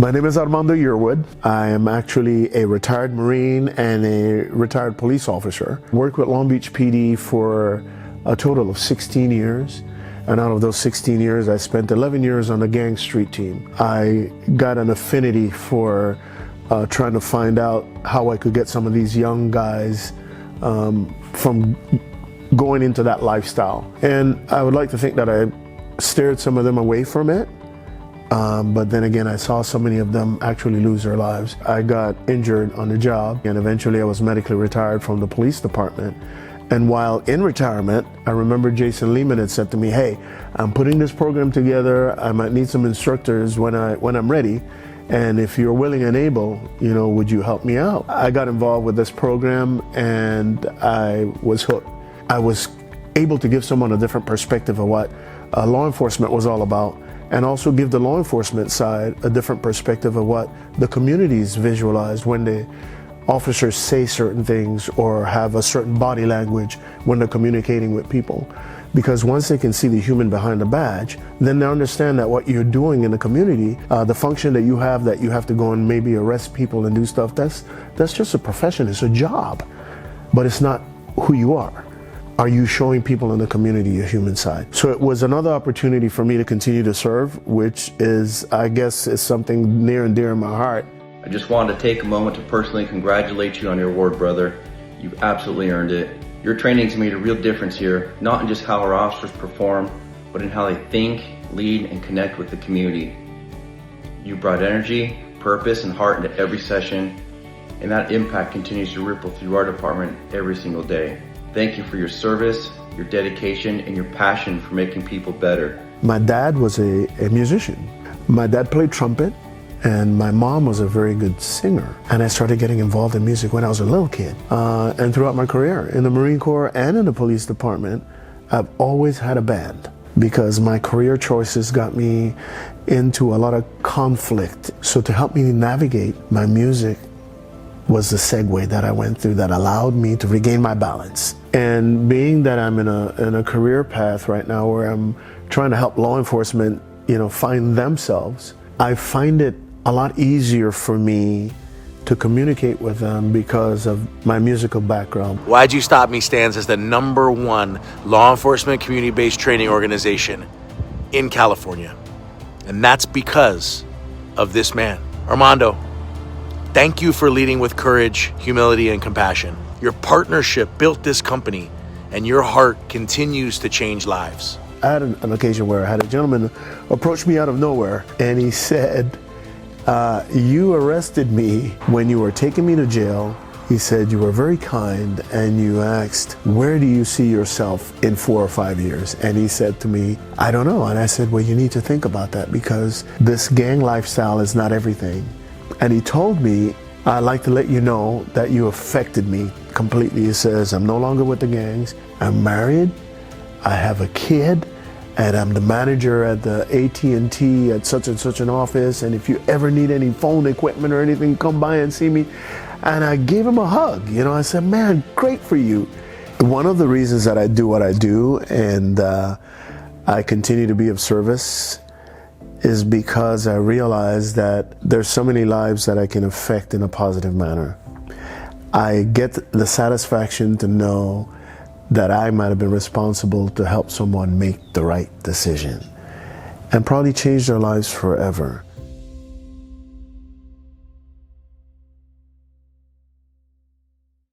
My name is Armando Yearwood. I am actually a retired Marine and a retired police officer. Worked with Long Beach PD for a total of 16 years. And out of those 16 years, I spent 11 years on the gang street team. I got an affinity for trying to find out how I could get some of these young guys from going into that lifestyle. And I would like to think that I steered some of them away from it. But then again, I saw so many of them actually lose their lives. I got injured on the job, and eventually I was medically retired from the police department. And while in retirement, I remember Jason Lehman had said to me, "Hey, I'm putting this program together. I might need some instructors when I'm ready. And if you're willing and able, would you help me out?" I got involved with this program and I was hooked. I was able to give someone a different perspective of what law enforcement was all about, and also give the law enforcement side a different perspective of what the communities visualize when the officers say certain things or have a certain body language when they're communicating with people. Because once they can see the human behind the badge, then they understand that what you're doing in the community, the function that you have to go and maybe arrest people and do stuff, that's just a profession, it's a job, but it's not who you are. Are you showing people in the community your human side? So it was another opportunity for me to continue to serve, which is, I guess, is something near and dear in my heart. I just wanted to take a moment to personally congratulate you on your award, brother. You've absolutely earned it. Your training's made a real difference here, not in just how our officers perform, but in how they think, lead, and connect with the community. You brought energy, purpose, and heart into every session, and that impact continues to ripple through our department every single day. Thank you for your service, your dedication, and your passion for making people better. My dad was a musician. My dad played trumpet, and my mom was a very good singer. And I started getting involved in music when I was a little kid. And throughout my career, in the Marine Corps and in the police department, I've always had a band because my career choices got me into a lot of conflict. So to help me navigate, my music was the segue that I went through that allowed me to regain my balance. And being that I'm in a career path right now where I'm trying to help law enforcement, find themselves, I find it a lot easier for me to communicate with them because of my musical background. Why'd You Stop Me stands as the #1 law enforcement community-based training organization in California. And that's because of this man. Armando, thank you for leading with courage, humility, and compassion. Your partnership built this company, and your heart continues to change lives. I had an occasion where I had a gentleman approach me out of nowhere, and he said, "You arrested me when you were taking me to jail." He said, "You were very kind, and you asked, where do you see yourself in 4 or 5 years?" And he said to me, "I don't know." And I said, "Well, you need to think about that because this gang lifestyle is not everything." And he told me, "I'd like to let you know that you affected me completely." He says, "I'm no longer with the gangs. I'm married. I have a kid. And I'm the manager at the AT&T at such and such an office. And if you ever need any phone equipment or anything, come by and see me." And I gave him a hug. I said, "Man, great for you." One of the reasons that I do what I do and I continue to be of service is because I realize that there's so many lives that I can affect in a positive manner. I get the satisfaction to know that I might have been responsible to help someone make the right decision and probably change their lives forever.